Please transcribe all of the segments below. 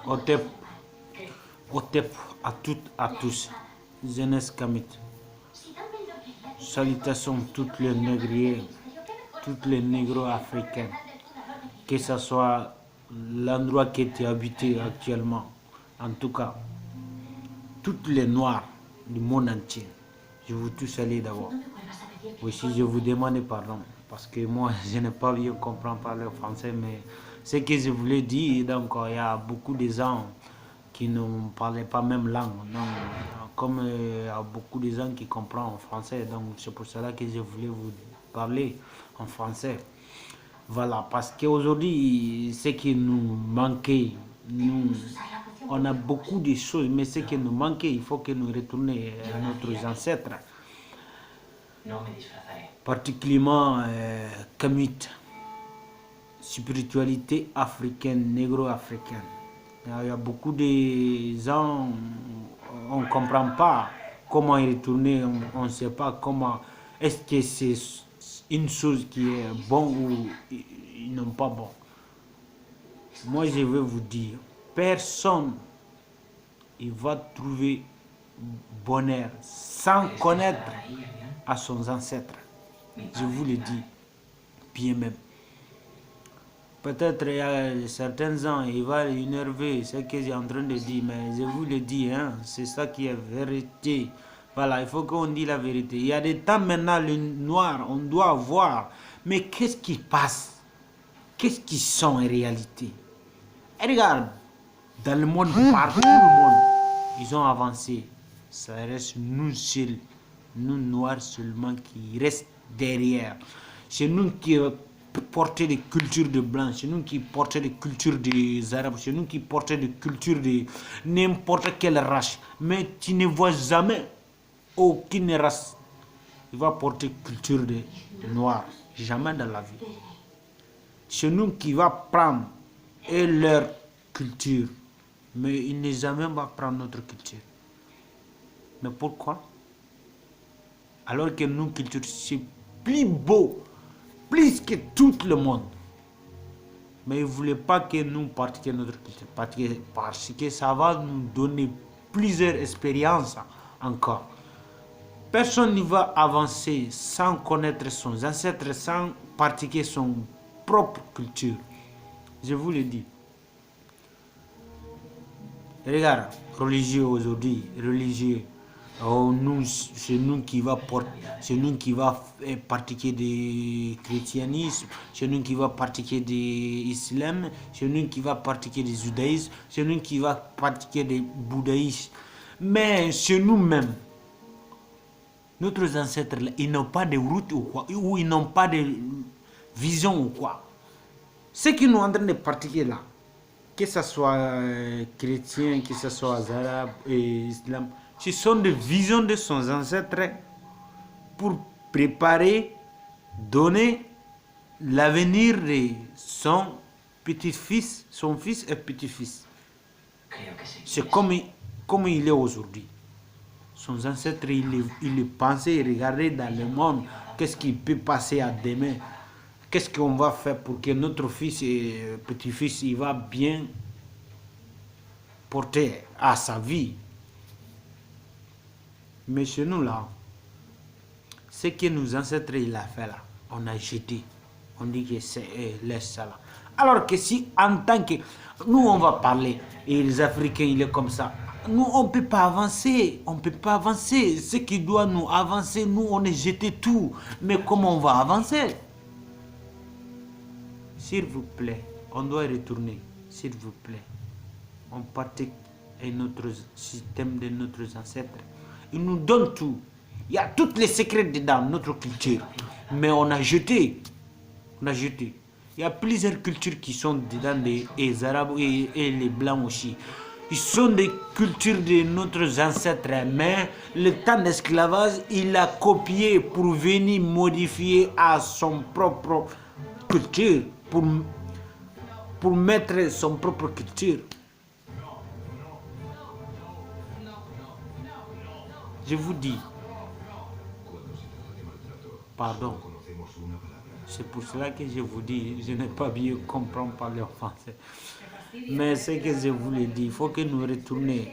Otep, Otep à toutes, à tous. Jeunesse Kamit. Salutations toutes les négriers, toutes les négros africains. Que ce soit l'endroit qui était habité actuellement. En tout cas, toutes les noirs du monde entier. Je vous tous saluer d'abord. Aussi, je vous demande pardon. Parce que moi, je n'ai pas bien compris parler français, mais ce que je voulais dire, donc il y a beaucoup de gens qui ne parlaient pas même langue. Donc, comme il y a beaucoup de gens qui comprennent français, donc c'est pour cela que je voulais vous parler en français. Voilà, parce qu'aujourd'hui, ce qui nous manquait, nous, on a beaucoup de choses, mais ce qui nous manquait, il faut que nous retournions à nos ancêtres. Particulièrement Kamit, spiritualité africaine, négro-africaine. Il y a beaucoup de gens, on ne comprend pas comment y retourner, on ne sait pas comment, est-ce que c'est une chose qui est bonne ou non pas bon. Moi, je vais vous dire, personne il va trouver bonheur sans connaître à son ancêtre. Je vous le dis bien même. Peut-être il y a certains gens, il va énerver ce que j'ai en train de dire, mais je vous le dis, hein, c'est ça qui est vérité. Voilà, il faut qu'on dise la vérité. Il y a des temps maintenant, le noir, on doit voir. Mais qu'est-ce qui passe? Qu'est-ce qu'ils sont en réalité? Et regarde, dans le monde, partout le monde, ils ont avancé. Ça reste nous seuls, nous noirs seulement qui restent derrière. C'est nous qui portons des cultures de blancs, c'est nous qui portons des cultures des arabes, c'est nous qui portons des cultures de n'importe quelle race. Mais tu ne vois jamais aucune race qui va porter culture de noir. Jamais dans la vie. C'est nous qui va prendre et leur culture. Mais il n'est jamais va prendre notre culture. Mais pourquoi? Alors que nos cultures, c'est plus beau, plus que tout le monde. Mais ils ne voulaient pas que nous pratiquions notre culture. Parce que ça va nous donner plusieurs expériences encore. Personne ne va avancer sans connaître son ancêtre, sans pratiquer son propre culture. Je vous le dis. Regarde, religieux aujourd'hui, religieux. Oh, c'est nous qui va porter, c'est nous qui va pratiquer du christianisme, c'est nous qui va pratiquer de l'islam, c'est nous qui va pratiquer du judaïsme, c'est nous qui va pratiquer du bouddhisme. Mais c'est nous-mêmes. Notre ancêtres, ils n'ont pas de route ou quoi, ou ils n'ont pas de vision ou quoi. Ce qu'ils nous sont en train de pratiquer là, que ce soit chrétien, que ce soit arabe et islam, ce sont des visions de son ancêtre pour préparer, donner l'avenir de son petit-fils, son fils et petit-fils. C'est comme il est aujourd'hui. Son ancêtre, il pensait, il regardait dans le monde, qu'est-ce qui peut passer à demain. Qu'est-ce qu'on va faire pour que notre fils et petit-fils il va bien porter à sa vie. Mais chez nous là, ce que nos ancêtres il a fait là, on a jeté. On dit que c'est laisse ça là. Alors que si en tant que nous on va parler et les Africains il est comme ça, nous on ne peut pas avancer, on ne peut pas avancer. Ce qui doit nous avancer, nous on est jeté tout. Mais comment on va avancer? S'il vous plaît, on doit retourner, s'il vous plaît. On pratique notre système de nos ancêtres. Ils nous donnent tout. Il y a tous les secrets dedans, notre culture. Mais on a jeté. On a jeté. Il y a plusieurs cultures qui sont dedans, les Arabes et les Blancs aussi. Ils sont des cultures de nos ancêtres. Mais le temps d'esclavage, il a copié pour venir modifier à son propre culture. Pour mettre son propre culture. Je vous dis, pardon, c'est pour cela que je vous dis, je n'ai pas bien compris parler français. Mais ce que je voulais dire, il faut que nous retournions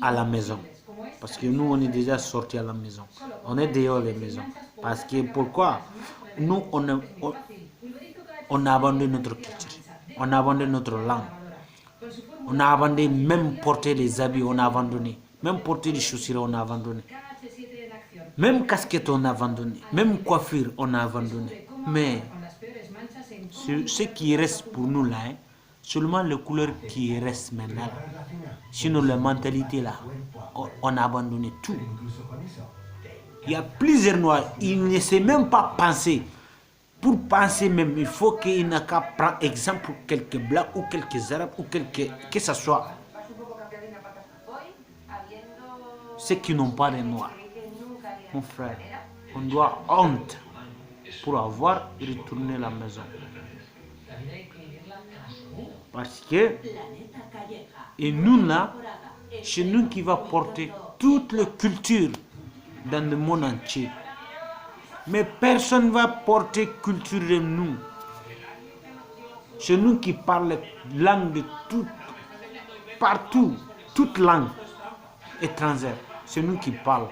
à la maison. Parce que nous, on est déjà sortis à la maison. On est dehors les maisons. Parce que pourquoi? Nous, on a abandonné notre culture. On a abandonné notre langue. On a abandonné, même porter les habits, on a abandonné. Même porter les chaussures, on a abandonné. Même casquette, on a abandonné. Même coiffure, on a abandonné. Mais ce qui reste pour nous là, hein, seulement les couleurs qui restent maintenant. Sinon, la mentalité là, on a abandonné tout. Il y a plusieurs noirs, ils ne savent même pas penser. Pour penser même, il faut qu'il n'a qu'à prendre exemple pour quelques blancs ou quelques arabes ou que ce soit ceux qui n'ont pas de noirs. Mon frère, on doit honte pour avoir retourné à la maison. Parce que, et nous là, c'est nous qui va porter toute la culture dans le monde entier. Mais personne ne va porter culture de nous. C'est nous qui parlons langue de tout, partout, toute langue étrangère. C'est nous qui parlons.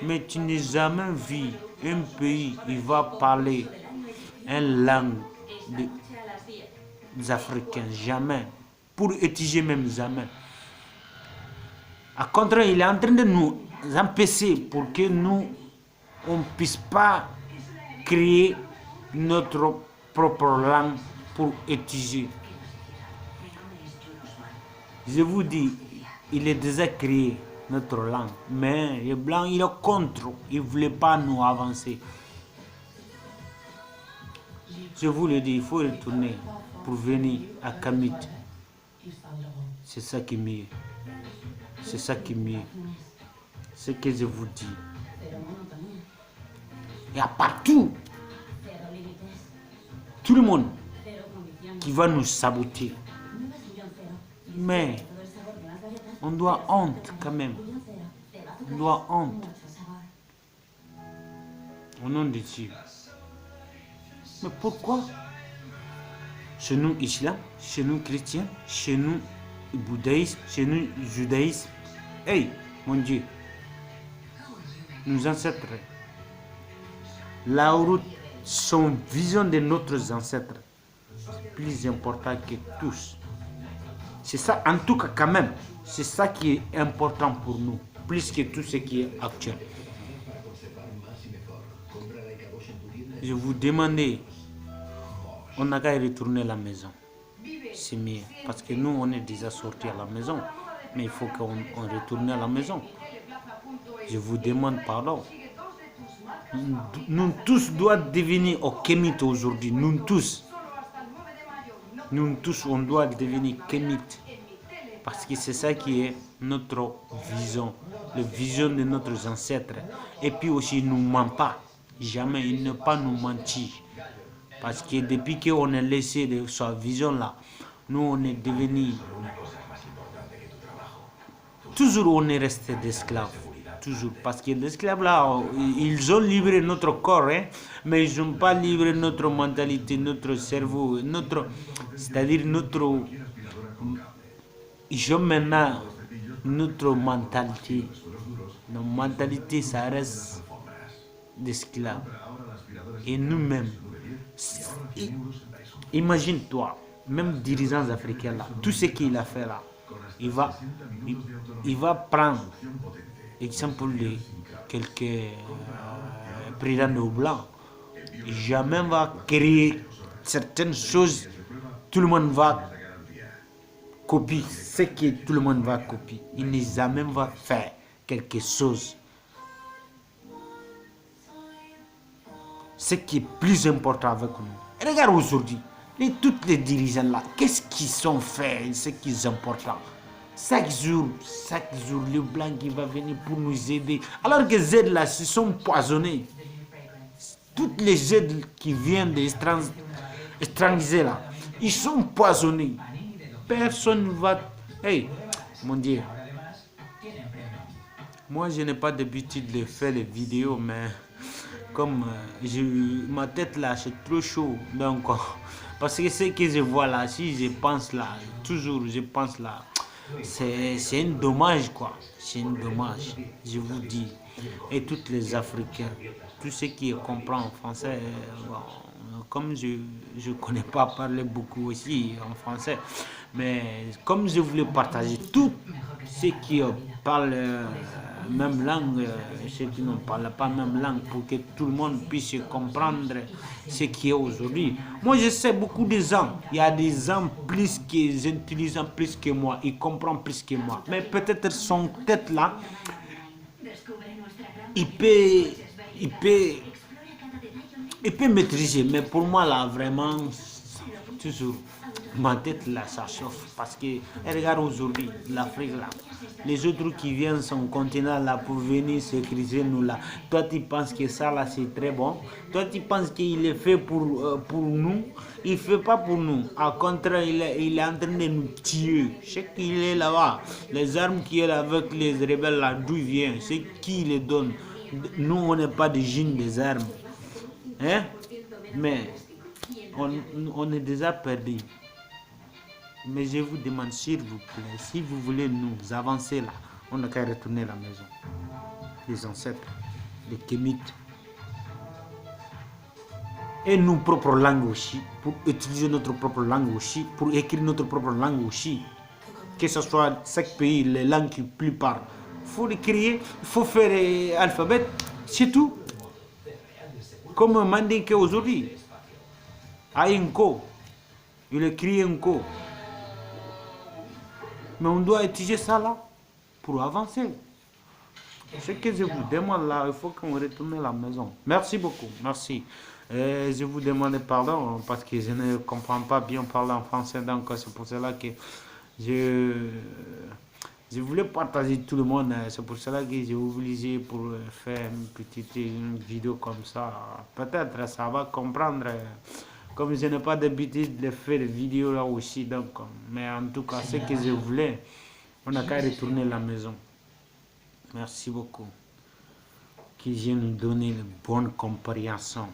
Mais tu n'as jamais vu un pays qui va parler une langue des Africains. Jamais. Pour étudier même jamais. À contraire, il est en train de nous empêcher pour que nous on ne puisse pas créer notre propre langue pour étudier. Je vous dis, il est déjà créé notre langue, mais les Blancs, il est contre, il ne voulait pas nous avancer. Je vous le dis, il faut retourner pour venir à Kamit. C'est ça qui est mieux. C'est ça qui est mieux. Ce que je vous dis. Il y a partout, tout le monde qui va nous saboter. Mais on doit honte quand même. On doit honte. Au nom de Dieu. Mais pourquoi? Chez nous, islam, chez nous, chrétiens, chez nous, bouddhisme, chez nous, judaïsme. Hey, mon Dieu, nos ancêtres, la route, son vision de nos ancêtres, c'est plus important que tous. C'est ça, en tout cas, quand même, c'est ça qui est important pour nous, plus que tout ce qui est actuel. Je vous demandais, on n'a qu'à retourner à la maison. C'est mieux, parce que nous, on est déjà sortis à la maison, mais il faut qu'on retourne à la maison. Je vous demande pardon. Nous tous doivent devenir au Kémit aujourd'hui. Nous tous, on doit devenir Kémit. Parce que c'est ça qui est notre vision, la vision de nos ancêtres. Et puis aussi, il ne nous ment pas. Jamais, il ne pas nous mentir. Parce que depuis qu'on a laissé sa vision-là, nous, on est devenus... Toujours, on est resté d'esclaves. Toujours. Parce que les esclaves là, ils ont livré notre corps, hein, mais ils n'ont pas livré notre mentalité, notre cerveau, c'est-à-dire notre... Ils ont maintenant notre mentalité. Notre mentalité, ça reste d'esclaves. Et nous-mêmes, imagine-toi, même dirigeants africains là, tout ce qu'il a fait là, il va prendre exemple de quelques présidents blancs. Jamais va créer certaines choses, tout le monde va copier ce que tout le monde va copier. Il n'est jamais va faire quelque chose. Ce qui est plus important avec nous. Regarde aujourd'hui, toutes les dirigeants là, qu'est-ce qu'ils sont faits, ce qui est important. Chaque jour, le blanc qui va venir pour nous aider. Alors que les aides là, se sont poisonnés. Toutes les aides qui viennent des étrangers là, ils sont poisonnés. Personne ne va... Hey, mon Dieu. Moi, je n'ai pas d'habitude de faire les vidéos, mais comme ma tête là, c'est trop chaud. Donc, Parce que ce que je vois là, si je pense là, toujours je pense là, c'est un dommage quoi. C'est un dommage, je vous dis. Et tous les Africains, tous ceux qui comprennent en français, bon, comme je ne connais pas parler beaucoup aussi en français, mais comme je voulais partager tout ceux qui parlent même langue, ceux qui ne parlent pas même langue, pour que tout le monde puisse comprendre ce qui est aujourd'hui. Moi, je sais beaucoup de gens, il y a des gens plus que intelligents plus que moi, ils comprennent plus que moi. Mais peut-être son tête là, il peut, il peut, il peut maîtriser. Mais pour moi là, vraiment, toujours, ma tête là, ça chauffe. Parce que, regarde aujourd'hui, l'Afrique là, les autres qui viennent son continent là pour venir sécuriser nous là. Toi, tu penses que ça là, c'est très bon. Toi, tu penses qu'il est fait pour nous. Il ne fait pas pour nous. Au contraire, il est en train de nous tuer. C'est qu'il est là-bas. Les armes qu'il a avec les rebelles là, d'où il vient. C'est qui les donne. Nous, on n'est pas des jeunes des armes. Hein? Mais on est déjà perdu. Mais je vous demande, s'il vous plaît, si vous voulez nous avancer là, on n'a qu'à retourner à la maison. Les ancêtres, les Kémites. Et nos propres langues aussi, pour utiliser notre propre langue aussi, pour écrire notre propre langue aussi. Que ce soit chaque pays, les langues qui plus parlent. Il faut l'écrire, il faut faire l'alphabet, c'est tout. Comme Mandinké aujourd'hui. Aïnko, il écrit Inko. Mais on doit utiliser ça là pour avancer. Ce que je vous demande là, il faut qu'on retourne à la maison. Merci beaucoup, merci. Je vous demande pardon parce que je ne comprends pas bien parler en français, donc c'est pour cela que je voulais partager tout le monde. C'est pour cela que j'ai obligé pour faire une vidéo comme ça. Peut-être ça va comprendre. Comme je n'ai pas d'habitude de faire des vidéos là aussi, donc, mais en tout cas, ce que je voulais, on n'a qu'à retourner à la maison. Merci beaucoup. Qui vient nous donner une bonne compréhension.